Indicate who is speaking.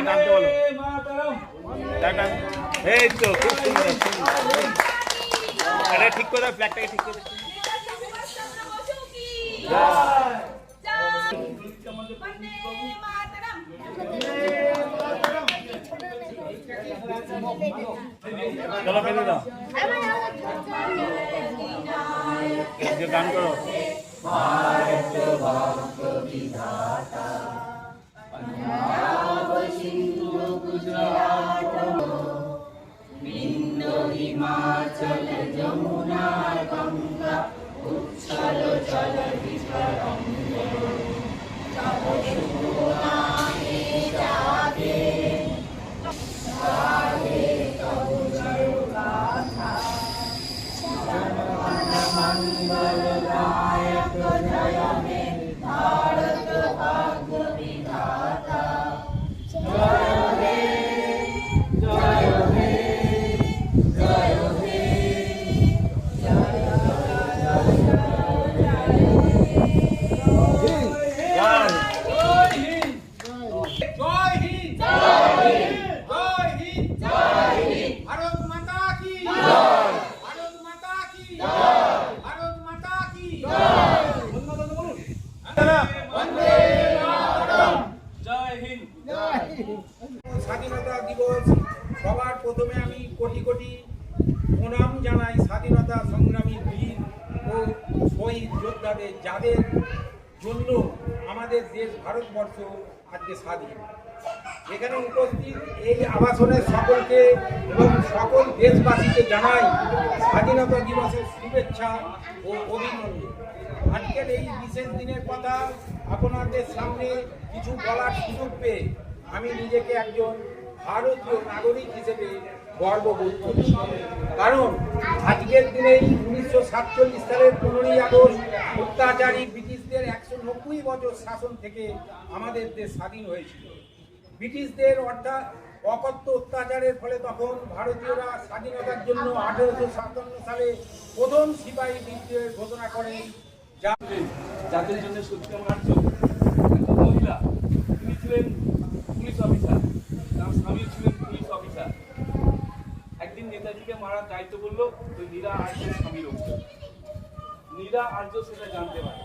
Speaker 1: টানতে বলো। এই তো খুব সুন্দর। আরে ঠিক করে ফ্ল্যাগটাকে ঠিক করে। চলো ফেলে দাও, গান করো।
Speaker 2: হিমাচল যমুনা গঙ্গা উচ্ছল চল বিচরঙ্গ তব শুভ নামে জাগে গাহে তব জয় গাথা জনগণ মঙ্গল নায়ক জয় হে ভারত ভাগ্য বিধাতা জয় হে জয় হে
Speaker 3: স্বাধীনতা দিবস সবার প্রথমে আমি কোটি কোটি প্রণাম জানাই স্বাধীনতা সংগ্রামী বীর ও শহীদ যোদ্ধাদের, যাদের জন্য আমাদের দেশ ভারতবর্ষ আজকে স্বাধীন। এখানে উপস্থিত এই আবাসনের সকলকে এবং সকল দেশবাসীকে জানাই স্বাধীনতা দিবসের শুভেচ্ছা ও অভিনন্দন। আজকের এই বিশেষ দিনের কথা আপনাদের সামনে কিছু বলার সুযোগ পেয়ে আমি নিজেকে একজন ভারতীয় নাগরিক হিসেবে গর্ববোধ করছি। কারণ আজকের দিনেই 1947 সালের 15ই আগস্ট অত্যাচারী ব্রিটিশদের 190 বছর শাসন থেকে আমাদের দেশ স্বাধীন হয়েছিল। ব্রিটিশদের অর্থাৎ অকথ্য অত্যাচারের ফলে তখন ভারতীয়রা স্বাধীনতার জন্য 1857 সালে প্রথম সিপাহী বিদ্রোহের ঘোষণা করেন,
Speaker 4: যাদের জন্য সত্যিকার আর্য মহিলা, তিনি ছিলেন পুলিশ অফিসার, তার স্বামী ছিলেন পুলিশ অফিসার। একদিন নেতাজিকে মারার দায়িত্ব বললো তো নীরা আর্য স্বামীর ওপর। নীরা আর্য সেটা জানতে পারে।